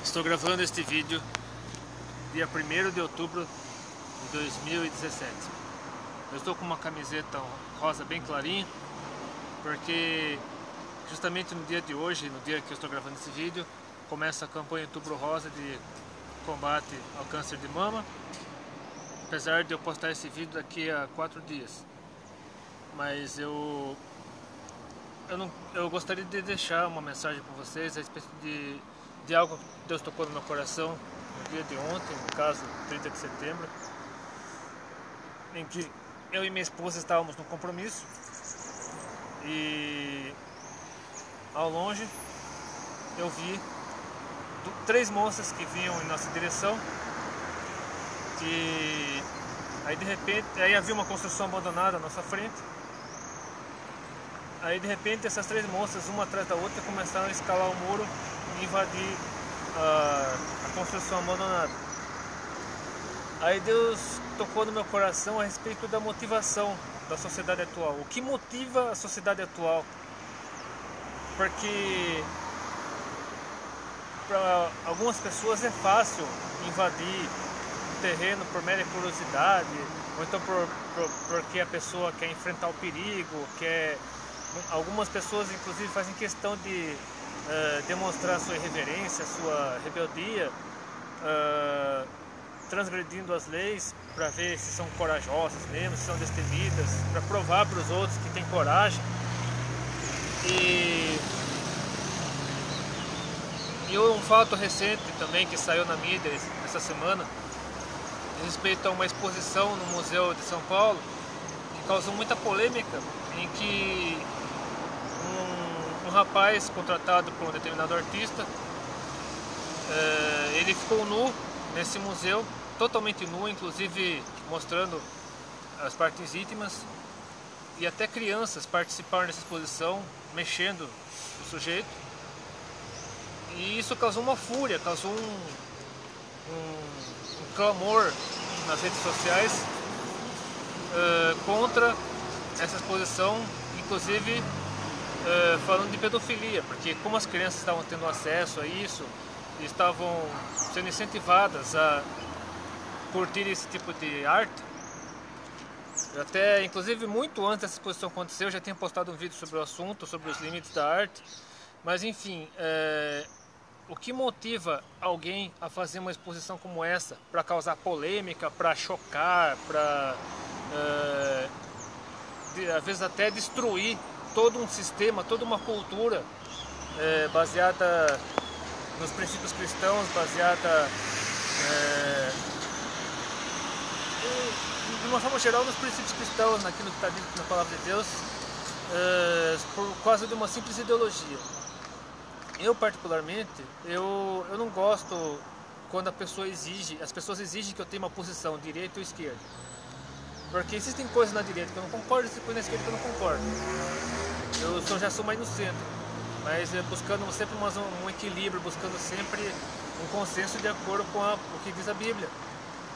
Estou gravando este vídeo dia 1º de outubro de 2017. Eu estou com uma camiseta rosa bem clarinha, porque justamente no dia de hoje, no dia que eu estou gravando esse vídeo, começa a campanha Outubro Rosa de combate ao câncer de mama. Apesar de eu postar esse vídeo daqui a 4 dias, mas eu gostaria de deixar uma mensagem para vocês a respeito de algo que Deus tocou no meu coração no dia de ontem, no caso 30 de setembro, em que eu e minha esposa estávamos num compromisso e ao longe eu vi 3 moças que vinham em nossa direção, e aí de repente havia uma construção abandonada à nossa frente. Aí de repente essas 3 moças, uma atrás da outra, começaram a escalar o muro e invadir a construção abandonada. Aí Deus tocou no meu coração a respeito da motivação da sociedade atual. O que motiva a sociedade atual? Porque para algumas pessoas é fácil invadir o terreno por mera curiosidade, ou então porque a pessoa quer enfrentar o perigo, algumas pessoas inclusive fazem questão de demonstrar sua irreverência, sua rebeldia, transgredindo as leis para ver se são corajosas mesmo, se são destemidas, para provar para os outros que tem coragem. E um fato recente também que saiu na mídia essa semana, a respeito a uma exposição no Museu de São Paulo, que causou muita polêmica, em que um rapaz contratado por um determinado artista, ele ficou nu nesse museu, totalmente nu, inclusive mostrando as partes íntimas, e até crianças participaram dessa exposição, mexendo o sujeito, e isso causou uma fúria, causou um clamor nas redes sociais contra essa exposição, inclusive falando de pedofilia, porque como as crianças estavam tendo acesso a isso, estavam sendo incentivadas a curtir esse tipo de arte. Eu até, inclusive muito antes dessa exposição acontecer, eu já tinha postado um vídeo sobre o assunto, sobre os limites da arte, mas enfim, o que motiva alguém a fazer uma exposição como essa, para causar polêmica, para chocar, para às vezes até destruir todo um sistema, toda uma cultura baseada nos princípios cristãos, baseada de uma forma geral nos princípios cristãos, naquilo que está dito na palavra de Deus, por causa de uma simples ideologia. Eu particularmente, eu não gosto quando as pessoas exigem que eu tenha uma posição, direita ou esquerda. Porque existem coisas na direita que eu não concordo, existem coisas na esquerda que eu não concordo. Eu já sou mais no centro, mas buscando sempre um equilíbrio, buscando sempre um consenso de acordo com o que diz a Bíblia.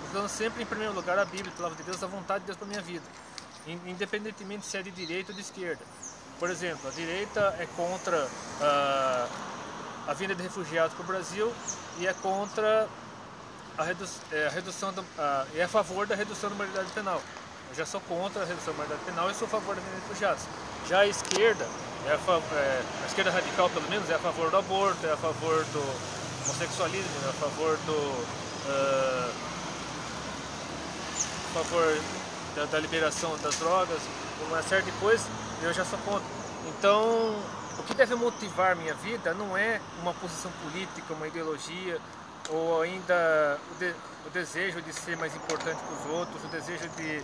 Buscando sempre em primeiro lugar a Bíblia, a palavra de Deus, a vontade de Deus para a minha vida, independentemente se é de direita ou de esquerda. Por exemplo, a direita é contra a vinda de refugiados para o Brasil e é contra é a favor da redução da moralidade penal. Eu já sou contra a redução da moralidade penal e sou a favor da vinda de refugiados. Já a esquerda, a esquerda radical pelo menos, é a favor do aborto, é a favor do homossexualismo, é a favor da liberação das drogas, uma série de coisas. Eu já sou contra. Então, o que deve motivar minha vida não é uma posição política, uma ideologia, ou ainda o desejo de ser mais importante que os outros, o desejo de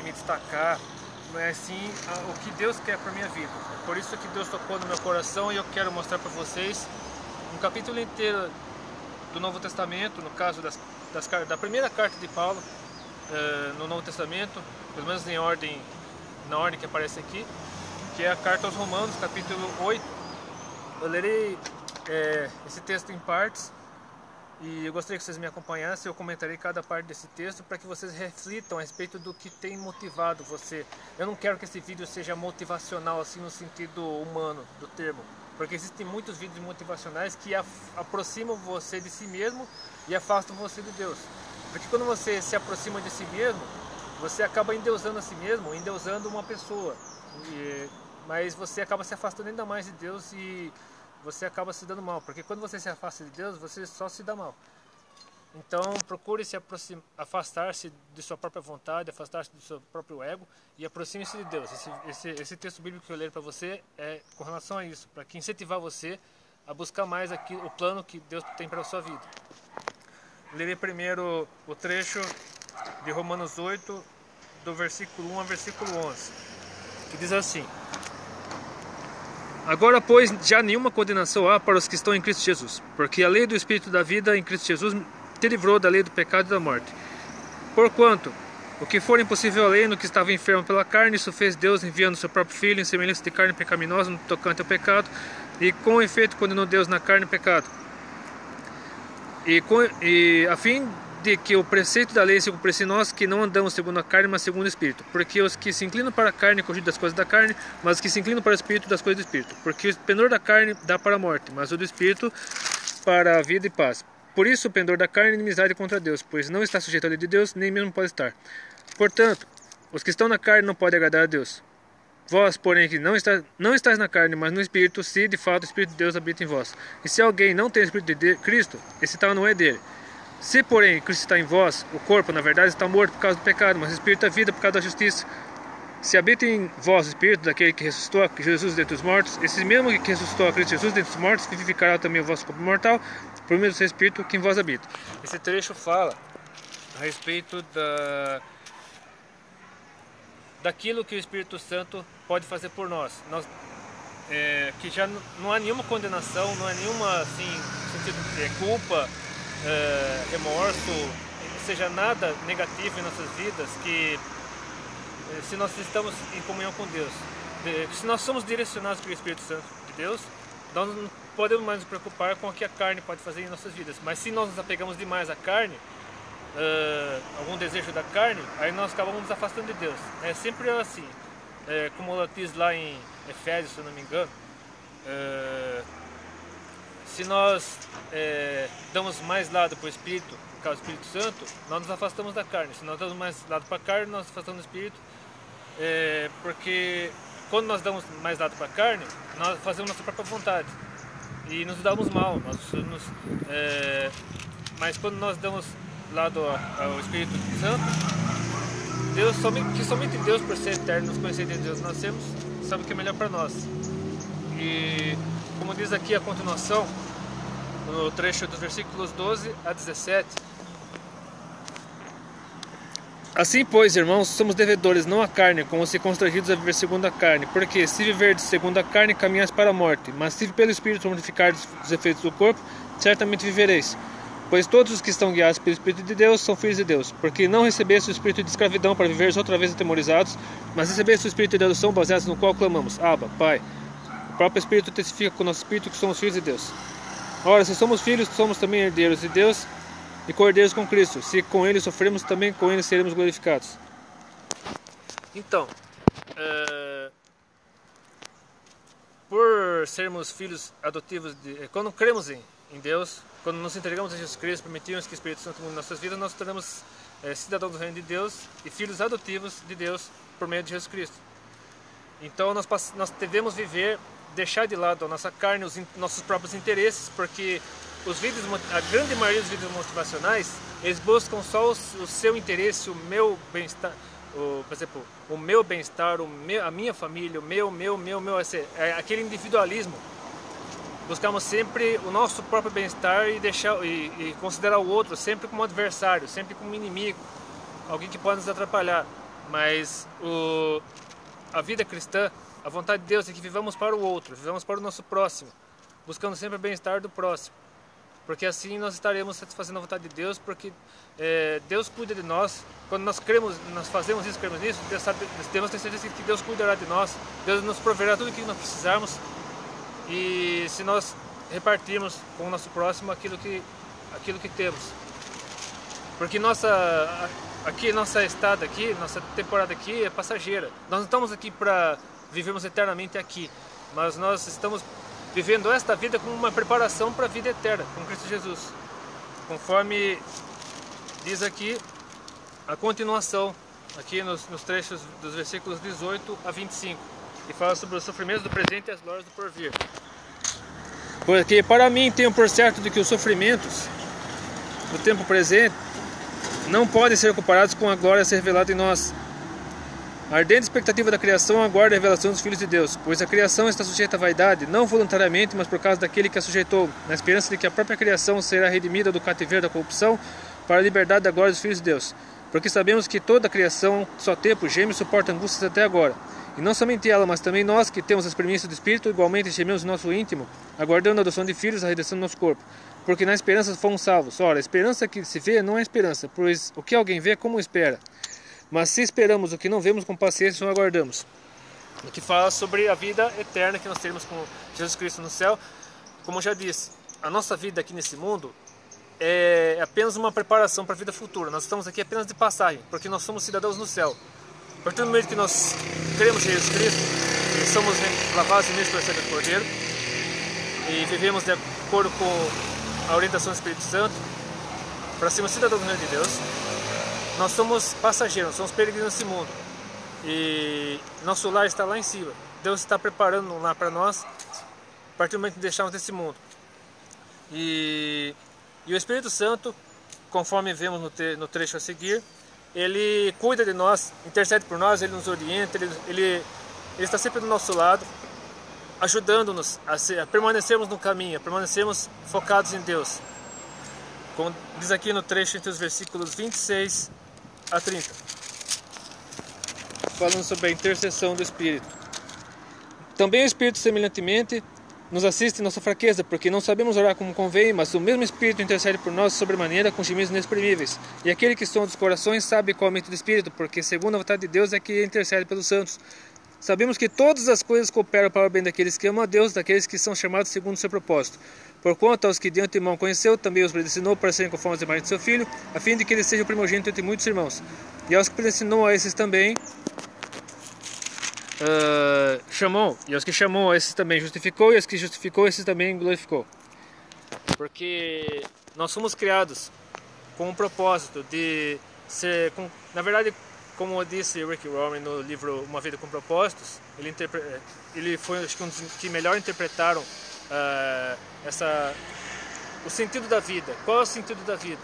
me destacar, mas sim o que Deus quer para minha vida. É por isso que Deus tocou no meu coração e eu quero mostrar para vocês um capítulo inteiro do Novo Testamento, no caso da primeira carta de Paulo no Novo Testamento, pelo menos na ordem que aparece aqui, que é a carta aos Romanos, capítulo 8. Eu lerei esse texto em partes e eu gostaria que vocês me acompanhassem. Eu comentarei cada parte desse texto para que vocês reflitam a respeito do que tem motivado você. Eu não quero que esse vídeo seja motivacional assim no sentido humano do termo, Porque existem muitos vídeos motivacionais que aproximam você de si mesmo e afastam você de Deus. Porque quando você se aproxima de si mesmo, você acaba endeusando a si mesmo, endeusando uma pessoa. Mas você acaba se afastando ainda mais de Deus e você acaba se dando mal. Porque quando você se afasta de Deus, você só se dá mal. Então procure se afastar-se de sua própria vontade, afastar-se do seu próprio ego e aproxime-se de Deus. Esse texto bíblico que eu leio para você é com relação a isso, para que incentivar você a buscar mais o plano que Deus tem para a sua vida. Lerei primeiro o trecho de Romanos 8, do versículo 1 ao versículo 11, que diz assim: Agora, pois, já nenhuma condenação há para os que estão em Cristo Jesus, porque a lei do Espírito da vida em Cristo Jesus te livrou da lei do pecado e da morte. Porquanto, o que for impossível à lei, no que estava enfermo pela carne, isso fez Deus enviando seu próprio Filho em semelhança de carne pecaminosa no tocante ao pecado, e com efeito condenou Deus na carne o pecado. E a fim de que o preceito da lei se cumprisse em nós, que não andamos segundo a carne, mas segundo o Espírito. Porque os que se inclinam para a carne cogidam das coisas da carne, mas os que se inclinam para o Espírito, das coisas do Espírito. Porque o pendor da carne dá para a morte, mas o do Espírito para a vida e paz. Por isso o pendor da carne é inimizade contra Deus, pois não está sujeito à lei de Deus, nem mesmo pode estar. Portanto, os que estão na carne não podem agradar a Deus. Vós, porém, que não estáis na carne, mas no Espírito, se de fato o Espírito de Deus habita em vós. E se alguém não tem o Espírito de Cristo, esse tal não é dele. Se, porém, Cristo está em vós, o corpo, na verdade, está morto por causa do pecado, mas o Espírito é vida por causa da justiça. Se habita em vós o Espírito daquele que ressuscitou a Jesus dentre os mortos, esse mesmo que ressuscitou a Cristo Jesus dentre os mortos, vivificará também o vosso corpo mortal, por meio do seu Espírito que em vós habita. Esse trecho fala a respeito daquilo que o Espírito Santo pode fazer por nós. Que já não há nenhuma condenação, não há nenhuma assim, culpa, remorso, ou seja, nada negativo em nossas vidas, que se nós estamos em comunhão com Deus, se nós somos direcionados pelo Espírito Santo de Deus, nós não podemos mais nos preocupar com o que a carne pode fazer em nossas vidas. Mas se nós nos apegamos demais à carne, algum desejo da carne, aí nós acabamos nos afastando de Deus. É sempre assim, como ela diz lá em Efésios, se eu não me engano, se nós damos mais lado para o Espírito, por causa do Espírito Santo, nós nos afastamos da carne. Se nós damos mais lado para a carne, nós nos afastamos do Espírito, porque quando nós damos mais lado para a carne, nós fazemos nossa própria vontade e nos damos mal. Mas quando nós damos lado ao Espírito Santo, somente Deus, por ser eterno, nos conhecer de Deus, nós temos, sabe o que é melhor para nós. E como diz aqui a continuação, no trecho dos versículos 12 a 17: Assim, pois, irmãos, somos devedores não à carne, como se constrangidos a viver segundo a carne. Porque se viverdes segundo a carne, caminhais para a morte. Mas se pelo Espírito mortificardes os efeitos do corpo, certamente vivereis. Pois todos os que estão guiados pelo Espírito de Deus são filhos de Deus. Porque não recebeste o espírito de escravidão para viveres outra vez atemorizados, mas recebeste o espírito de adoção baseado no qual clamamos: Abba, Pai. O próprio Espírito testifica com o nosso espírito que somos filhos de Deus. Ora, se somos filhos, somos também herdeiros de Deus e co-herdeiros com Cristo. Se com Ele sofremos, também com Ele seremos glorificados. Então, por sermos filhos adotivos, quando cremos em Deus, quando nos entregamos a Jesus Cristo, permitimos que o Espírito Santo mude nossas vidas, nós nos tornamos cidadãos do reino de Deus e filhos adotivos de Deus por meio de Jesus Cristo. Então nós devemos deixar de lado a nossa carne, os nossos próprios interesses, porque a grande maioria dos vídeos motivacionais, eles buscam só o seu interesse, o meu bem-estar, por exemplo, o meu bem-estar, a minha família, o meu, aquele individualismo. Buscamos sempre o nosso próprio bem-estar e considerar o outro sempre como adversário, sempre como inimigo, alguém que pode nos atrapalhar. Mas a vida cristã, a vontade de Deus é que vivamos para o outro, vivamos para o nosso próximo, buscando sempre o bem-estar do próximo. Porque assim nós estaremos satisfazendo a vontade de Deus, porque Deus cuida de nós. Quando nós fazemos isso, cremos nisso, devemos ter certeza que Deus cuidará de nós, Deus nos proverá tudo o que nós precisarmos. E se nós repartirmos com o nosso próximo aquilo que temos. Porque nossa estada aqui, nossa temporada aqui é passageira. Nós não estamos aqui para vivermos eternamente aqui, mas nós estamos vivendo esta vida como uma preparação para a vida eterna com Cristo Jesus, conforme diz aqui a continuação, aqui nos trechos dos versículos 18 a 25, que fala sobre os sofrimentos do presente e as glórias do porvir. Porque para mim tenho por certo de que os sofrimentos do tempo presente não podem ser comparados com a glória a ser revelada em nós. A ardente expectativa da criação aguarda a revelação dos filhos de Deus, pois a criação está sujeita à vaidade, não voluntariamente, mas por causa daquele que a sujeitou, na esperança de que a própria criação será redimida do cativeiro da corrupção para a liberdade da glória dos filhos de Deus. Porque sabemos que toda a criação, só tempo, geme e suporta angústias até agora. E não somente ela, mas também nós, que temos as premissas do Espírito, igualmente gememos no nosso íntimo, aguardando a adoção de filhos, a redenção do nosso corpo. Porque na esperança fomos salvos. Ora, a esperança que se vê não é esperança, pois o que alguém vê, como espera? Mas se esperamos o que não vemos, com paciência o aguardamos. O que fala sobre a vida eterna que nós teremos com Jesus Cristo no céu. Como eu já disse, a nossa vida aqui nesse mundo é apenas uma preparação para a vida futura. Nós estamos aqui apenas de passagem, porque nós somos cidadãos no céu. A partir do momento que nós cremos em Jesus Cristo, e somos lavados e pelo sangue do Cordeiro, e vivemos de acordo com a orientação do Espírito Santo, para sermos cidadãos do reino de Deus, nós somos passageiros, somos peregrinos nesse mundo. E nosso lar está lá em cima. Deus está preparando um lar para nós, a partir do momento que deixarmos desse mundo. E o Espírito Santo, conforme vemos no trecho a seguir, ele cuida de nós, intercede por nós, ele nos orienta, ele está sempre do nosso lado, ajudando-nos a permanecermos no caminho, a permanecermos focados em Deus. Como diz aqui no trecho entre os versículos 26 a 30, falando sobre a intercessão do Espírito. Também o Espírito, semelhantemente, nos assiste em nossa fraqueza, porque não sabemos orar como convém, mas o mesmo Espírito intercede por nós sobremaneira com gemidos inexprimíveis. E aquele que sonda os corações sabe qual é a mente do Espírito, porque segundo a vontade de Deus é que intercede pelos santos. Sabemos que todas as coisas cooperam para o bem daqueles que amam a Deus, daqueles que são chamados segundo o seu propósito. Porquanto aos que de antemão conheceu, também os predestinou para serem conformes à imagem de seu Filho, a fim de que ele seja o primogênito entre muitos irmãos. E aos que predestinou a esses também chamou, e aos que chamou a esses também justificou, e aos que justificou esses também glorificou. Porque nós fomos criados com um propósito de ser, na verdade, como disse Rick Warren no livro Uma Vida com Propósitos, ele foi acho que um dos que melhor interpretaram o sentido da vida. Qual é o sentido da vida?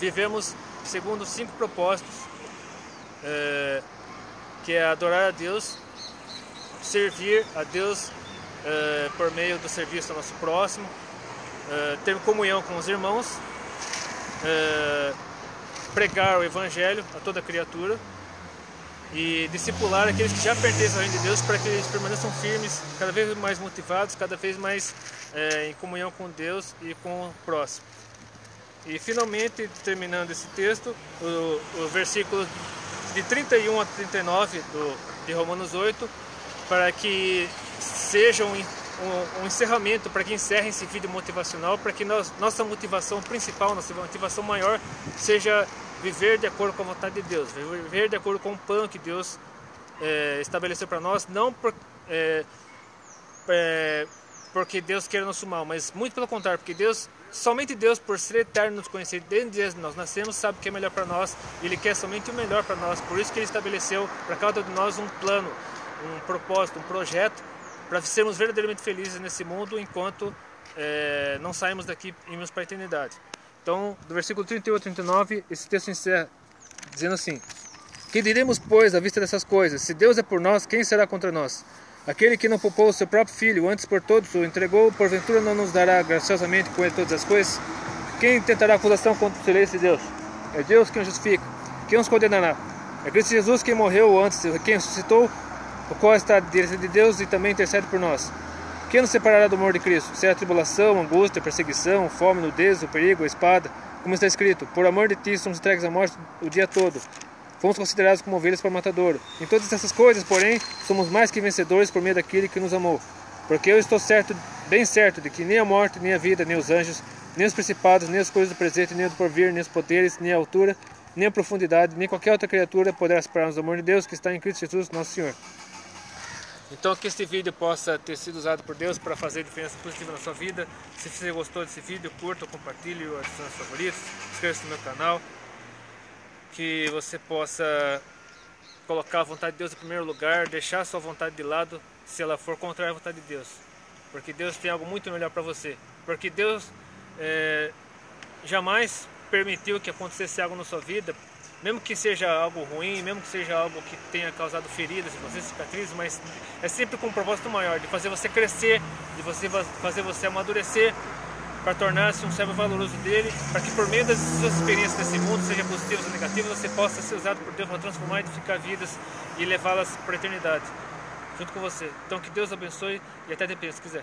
Vivemos segundo 5 propósitos, que é adorar a Deus, servir a Deus por meio do serviço ao nosso próximo, ter comunhão com os irmãos, pregar o Evangelho a toda criatura e discipular aqueles que já pertencem ao reino de Deus para que eles permaneçam firmes, cada vez mais motivados, cada vez mais em comunhão com Deus e com o próximo. E finalmente, terminando esse texto, o versículo de 31 a 39 de Romanos 8, para que seja um encerramento, para que encerre esse vídeo motivacional, para que nossa motivação principal, nossa motivação maior, seja viver de acordo com a vontade de Deus, viver de acordo com o plano que Deus estabeleceu para nós, não porque Deus queira nosso mal, mas muito pelo contrário, porque somente Deus, por ser eterno, nos conhecer desde que nós nascemos, sabe o que é melhor para nós, e Ele quer somente o melhor para nós. Por isso que Ele estabeleceu para cada um de nós um plano, um propósito, um projeto, para sermos verdadeiramente felizes nesse mundo, enquanto não saímos daqui e irmos para a eternidade. Então, do versículo 38 a 39, esse texto encerra dizendo assim: que diremos, pois, à vista dessas coisas? Se Deus é por nós, quem será contra nós? Aquele que não poupou o seu próprio Filho, antes por todos o entregou, porventura não nos dará graciosamente com ele todas as coisas? Quem tentará acusação contra o silêncio de Deus? É Deus quem o justifica. Quem nos condenará? É Cristo Jesus quem morreu antes, quem ressuscitou, o qual está à direita de Deus e também intercede por nós. Quem nos separará do amor de Cristo? Se é a tribulação, angústia, perseguição, fome, nudez, o perigo, a espada, como está escrito: por amor de ti somos entregues à morte o dia todo. Fomos considerados como ovelhas para o matadouro. Em todas essas coisas, porém, somos mais que vencedores por meio daquele que nos amou. Porque eu estou certo, bem certo, de que nem a morte, nem a vida, nem os anjos, nem os principados, nem as coisas do presente, nem do porvir, nem os poderes, nem a altura, nem a profundidade, nem qualquer outra criatura poderá separar-nos do amor de Deus que está em Cristo Jesus, nosso Senhor. Então que este vídeo possa ter sido usado por Deus para fazer diferença positiva na sua vida. Se você gostou desse vídeo, curta, compartilhe, adicione aos favoritos, inscreva-se no meu canal. Que você possa colocar a vontade de Deus em primeiro lugar, deixar a sua vontade de lado se ela for contrária à vontade de Deus. Porque Deus tem algo muito melhor para você. Porque Deus jamais permitiu que acontecesse algo na sua vida, mesmo que seja algo ruim, mesmo que seja algo que tenha causado feridas, cicatrizes, mas é sempre com um propósito maior, de fazer você crescer, de fazer você amadurecer, para tornar-se um servo valoroso dele, para que por meio das suas experiências nesse mundo, seja positivas ou negativas, você possa ser usado por Deus para transformar e edificar vidas e levá-las para a eternidade, junto com você. Então que Deus abençoe e até depois, se quiser.